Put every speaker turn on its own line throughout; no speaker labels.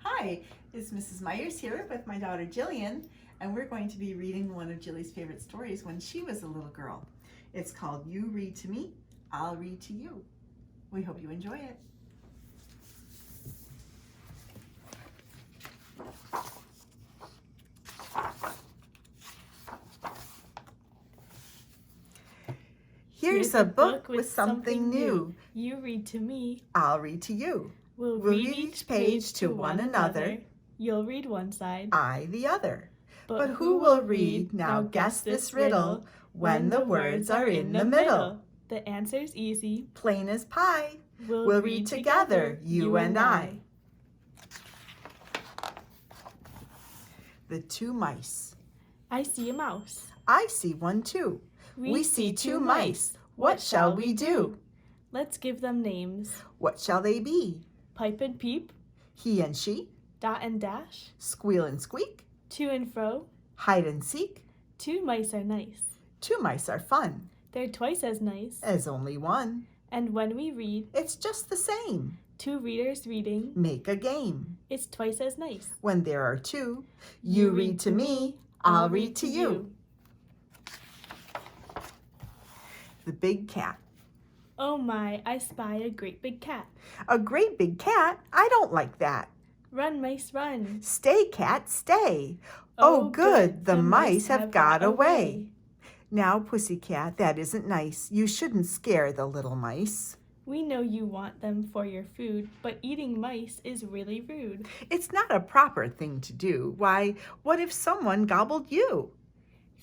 Hi, it's Mrs. Myers here with my daughter Jillian, and we're going to be reading one of Jilly's favorite stories when she was a little girl. It's called You Read to Me, I'll Read to You. We hope you enjoy it. Here's a book with something new.
You read to me.
I'll read to you.
We'll
read each page to one another.
You'll read one side.
I the other. But who will read? Now guess this riddle when the words are in the middle.
The answer's easy.
Plain as pie. We'll read together, you and I. The Two Mice.
I see a mouse.
I see one too. We see two mice. What shall we do?
Let's give them names.
What shall they be?
Pipe and peep.
He and she.
Dot and dash.
Squeal and squeak.
To and fro.
Hide and seek.
Two mice are nice.
Two mice are fun.
They're twice as nice.
As only one.
And when we read,
it's just the same.
Two readers reading.
Make a game.
It's twice as nice.
When there are two, you read to me, I'll read to you. The Big Cat.
Oh my, I spy a great big cat.
A great big cat? I don't like that.
Run, mice, run.
Stay, cat, stay. Oh, good, the mice have got away. Now, Pussycat, that isn't nice. You shouldn't scare the little mice.
We know you want them for your food, but eating mice is really rude.
It's not a proper thing to do. Why, what if someone gobbled you?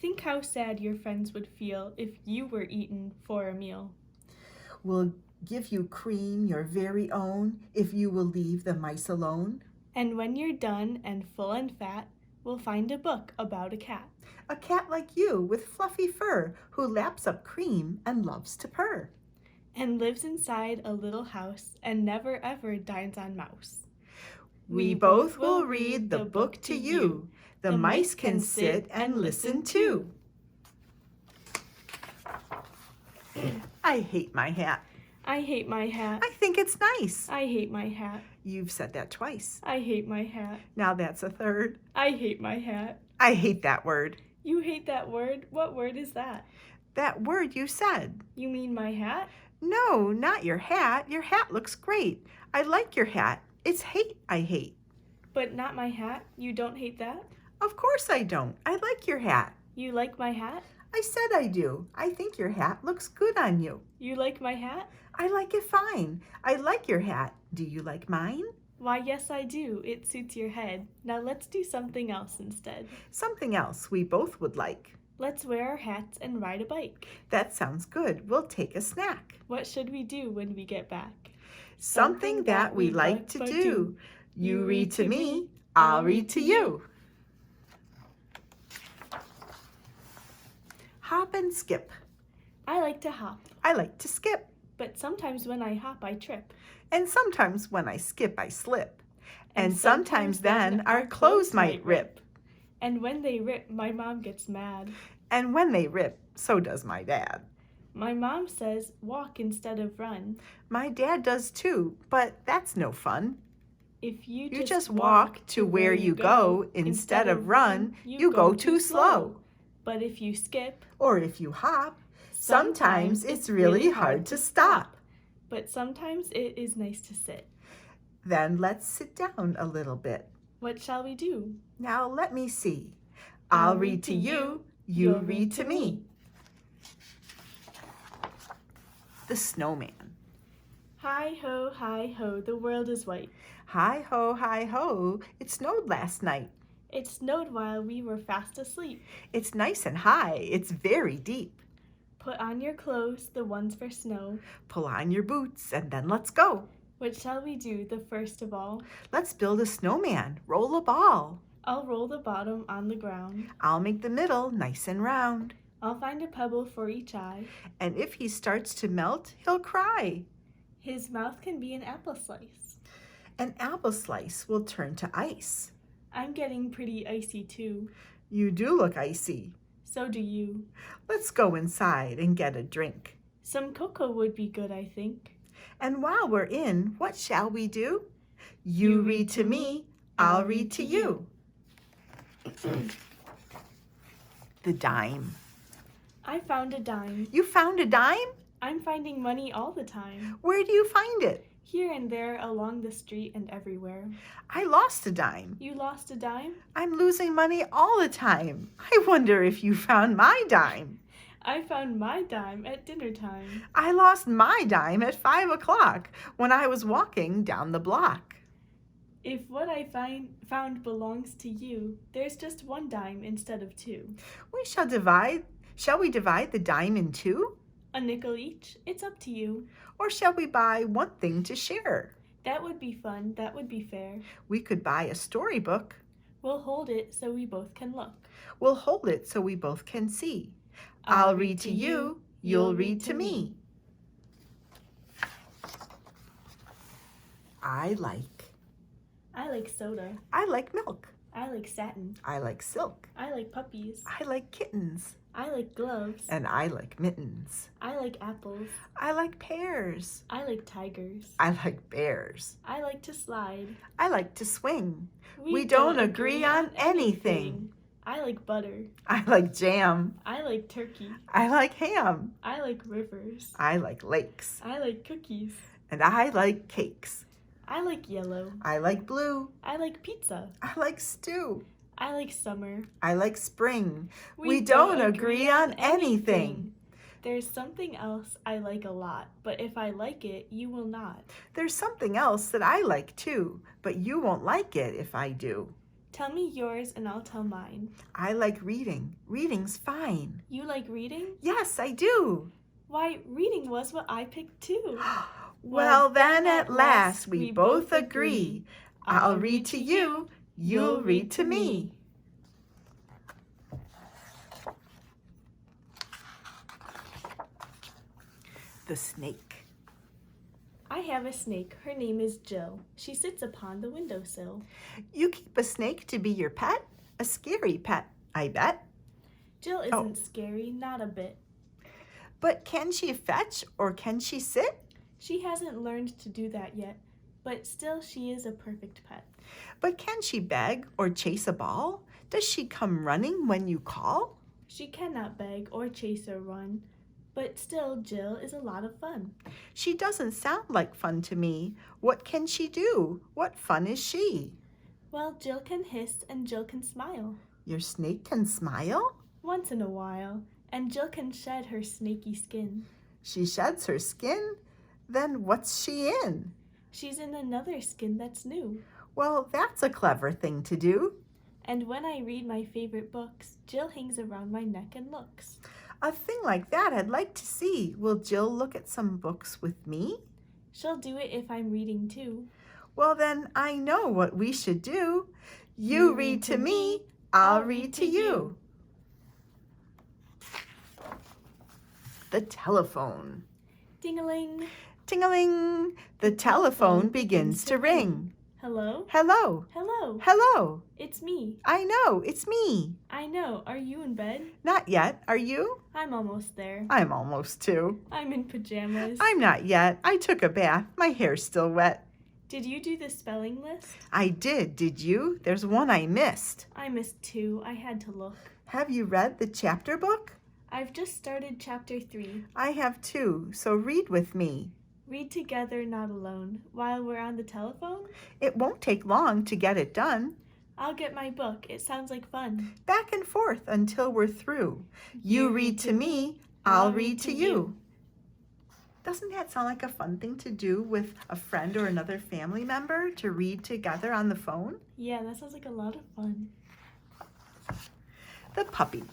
Think how sad your friends would feel if you were eaten for a meal.
We'll give you cream, your very own, if you will leave the mice alone.
And when you're done and full and fat, we'll find a book about a cat.
A cat like you with fluffy fur who laps up cream and loves to purr.
And lives inside a little house and never ever dines on mouse.
We both will read the book to you. The mice can sit and listen too. I hate my hat.
I hate my hat.
I think it's nice.
I hate my hat.
You've said that twice.
I hate my hat.
Now that's a third.
I hate my hat.
I hate that word.
You hate that word? What word is that?
That word you said.
You mean my hat?
No, not your hat. Your hat looks great. I like your hat. It's hate I hate.
But not my hat? You don't hate that?
Of course I don't. I like your hat.
You like my hat?
I said I do. I think your hat looks good on you.
You like my hat?
I like it fine. I like your hat. Do you like mine?
Why, yes, I do. It suits your head. Now let's do something else instead.
Something else we both would like.
Let's wear our hats and ride a bike.
That sounds good. We'll take a snack.
What should we do when we get back?
Something that we like to do. You read to me, I'll read to you. Hop and skip.
I like to hop.
I like to skip.
But sometimes when I hop, I trip.
And sometimes when I skip, I slip. And sometimes then our clothes might rip.
And when they rip, my mom gets mad.
And when they rip, so does my dad.
My mom says, walk instead of run.
My dad does too, but that's no fun.
If you
just walk to where you go instead of run, you go too slow.
But if you skip,
or if you hop, sometimes it's really hard to stop.
But sometimes it is nice to sit.
Then let's sit down a little bit.
What shall we do?
Now let me see. I'll read to you, you read to me. The Snowman.
Hi ho, the world is white.
Hi ho, it snowed last night.
It snowed while we were fast asleep.
It's nice and high, it's very deep.
Put on your clothes, the ones for snow.
Pull on your boots, and then let's go.
What shall we do the first of all?
Let's build a snowman, roll a ball.
I'll roll the bottom on the ground.
I'll make the middle nice and round.
I'll find a pebble for each eye.
And if he starts to melt, he'll cry.
His mouth can be an apple slice.
An apple slice will turn to ice.
I'm getting pretty icy too.
You do look icy.
So do you.
Let's go inside and get a drink.
Some cocoa would be good, I think.
And while we're in, what shall we do? You read to me, I'll read to you. The dime.
I found a dime.
You found a dime?
I'm finding money all the time.
Where do you find it?
Here and there, along the street and everywhere.
I lost a dime.
You lost a dime?
I'm losing money all the time. I wonder if you found my dime.
I found my dime at dinner time.
I lost my dime at 5 o'clock when I was walking down the block.
If what I found belongs to you, there's just one dime instead of two.
Shall we divide the dime in two?
A nickel each? It's up to you.
Or shall we buy one thing to share?
That would be fun. That would be fair.
We could buy a storybook.
We'll hold it so we both can look.
We'll hold it so we both can see. I'll read to you, you'll read to me. I like
soda.
I like milk.
I like satin.
I like silk.
I like puppies.
I like kittens.
I like gloves.
And I like mittens.
I like apples.
I like pears.
I like tigers.
I like bears.
I like to slide.
I like to swing. We don't agree on anything.
I like butter.
I like jam.
I like turkey.
I like ham.
I like rivers.
I like lakes.
I like cookies.
And I like cakes.
I like yellow.
I like blue.
I like pizza.
I like stew.
I like summer.
I like spring. We don't agree on anything.
There's something else I like a lot, but if I like it, you will not.
There's something else that I like too, but you won't like it if I do.
Tell me yours and I'll tell mine.
I like reading. Reading's fine.
You like reading?
Yes, I do.
Why, reading was what I picked too.
Well, then at last we both agree. I'll read to you, you'll read to me. The snake.
I have a snake. Her name is Jill. She sits upon the windowsill.
You keep a snake to be your pet? A scary pet, I bet.
Jill isn't scary, not a bit.
But can she fetch or can she sit?
She hasn't learned to do that yet, but still she is a perfect pet.
But can she beg or chase a ball? Does she come running when you call?
She cannot beg or chase or run, but still Jill is a lot of fun.
She doesn't sound like fun to me. What can she do? What fun is she?
Well, Jill can hiss and Jill can smile.
Your snake can smile?
Once in a while, and Jill can shed her snaky skin.
She sheds her skin? Then what's she in?
She's in another skin that's new.
Well, that's a clever thing to do.
And when I read my favorite books, Jill hangs around my neck and looks.
A thing like that I'd like to see. Will Jill look at some books with me?
She'll do it if I'm reading too.
Well, then I know what we should do. You read to me, I'll read to you. The telephone.
Ding-a-ling.
Ting-a-ling, the telephone begins to ring.
Hello?
Hello,
Hello.
hello.
It's me.
I know, it's me.
I know. Are you in bed?
Not yet, are you?
I'm almost there.
I'm almost too.
I'm in pajamas.
I'm not yet. I took a bath. My hair's still wet.
Did you do the spelling list?
I did you? There's one I missed.
I missed 2. I had to look.
Have you read the chapter book?
I've just started chapter 3.
I have too, so read with me.
Read together, not alone. While we're on the telephone?
It won't take long to get it done.
I'll get my book. It sounds like fun.
Back and forth until we're through. You read to me, I'll read to you. Doesn't that sound like a fun thing to do with a friend or another family member, to read together on the phone?
Yeah, that sounds like a lot of fun.
The puppy.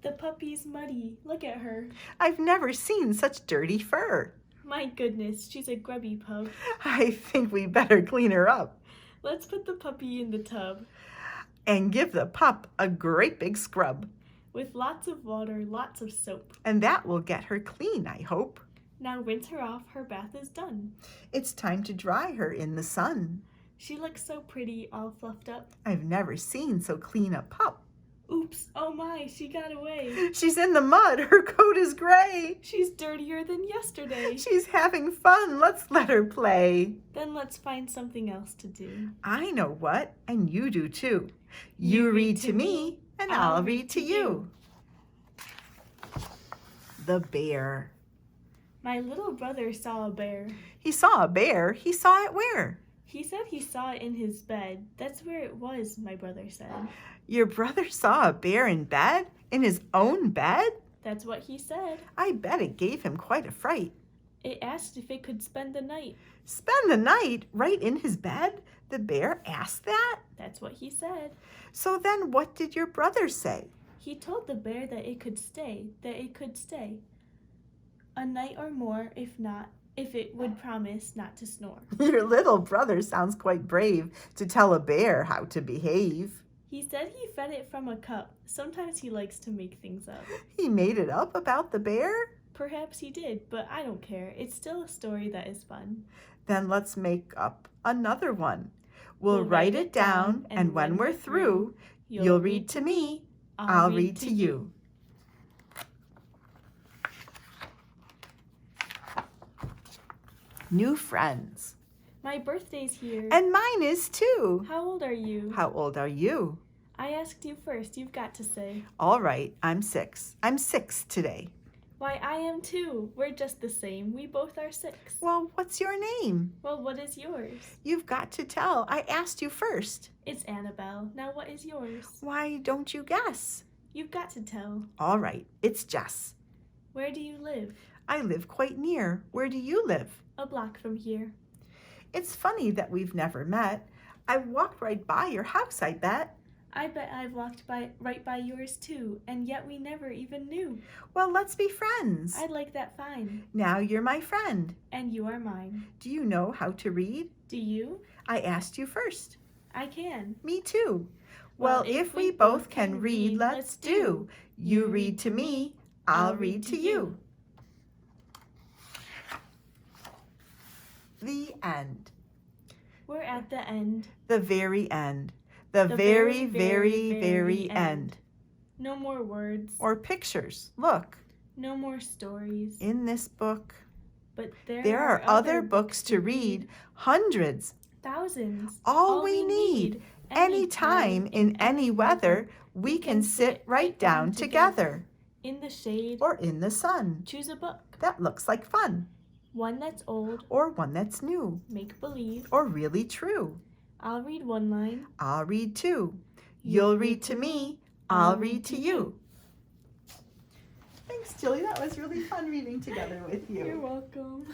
The puppy's muddy. Look at her.
I've never seen such dirty fur.
My goodness, she's a grubby pup.
I think we better clean her up.
Let's put the puppy in the tub.
And give the pup a great big scrub.
With lots of water, lots of soap.
And that will get her clean, I hope.
Now rinse her off, her bath is done.
It's time to dry her in the sun.
She looks so pretty, all fluffed up.
I've never seen so clean a pup.
Oops, oh my, she got away.
She's in the mud. Her coat is gray.
She's dirtier than yesterday.
She's having fun. Let's let her play.
Then let's find something else to do.
I know what, and you do too. You read to me, and I'll read to you. The bear.
My little brother saw a bear.
He saw a bear. He saw it where?
He said he saw it in his bed. That's where it was, my brother said.
Your brother saw a bear in bed? In his own bed?
That's what he said.
I bet it gave him quite a fright.
It asked if it could spend the night.
Spend the night right in his bed? The bear asked that?
That's what he said.
So then what did your brother say?
He told the bear that it could stay, a night or more, if it would promise not to snore.
Your little brother sounds quite brave to tell a bear how to behave.
He said he fed it from a cup. Sometimes he likes to make things up.
He made it up about the bear?
Perhaps he did, but I don't care. It's still a story that is fun.
Then let's make up another one. We'll write it down, and when we're through, you'll read to me, I'll read to you. New friends.
My birthday's here.
And mine is too.
How old are you?
How old are you?
I asked you first. You've got to say.
All right, I'm 6. I'm 6 today.
Why, I am too. We're just the same. We both are 6.
Well, what's your name?
Well, what is yours?
You've got to tell. I asked you first.
It's Annabelle. Now what is yours?
Why don't you guess?
You've got to tell.
All right, it's Jess.
Where do you live?
I live quite near. Where do you live?
A block from here.
It's funny that we've never met. I've walked right by your house, I bet.
I bet I've walked right by yours too, and yet we never even knew.
Well, let's be friends.
I'd like that fine.
Now you're my friend.
And you are mine.
Do you know how to read?
Do you?
I asked you first.
I can.
Me too. Well, if we both can read, let's do. You read to me, I'll read to you. The end.
We're at the end.
The very end. The very, very, very end.
No more words.
Or pictures. Look.
No more stories.
In this book.
But
there are other books to read. Hundreds.
Thousands.
All we need. Anytime, in any weather, we can sit right down together.
In the shade.
Or in the sun.
Choose a book.
That looks like fun.
One that's old.
Or one that's new.
Make believe.
Or really true.
I'll read one line.
I'll read two. You'll read to me. I'll read to you. Thanks, Jilly. That was really fun reading together with you.
You're welcome.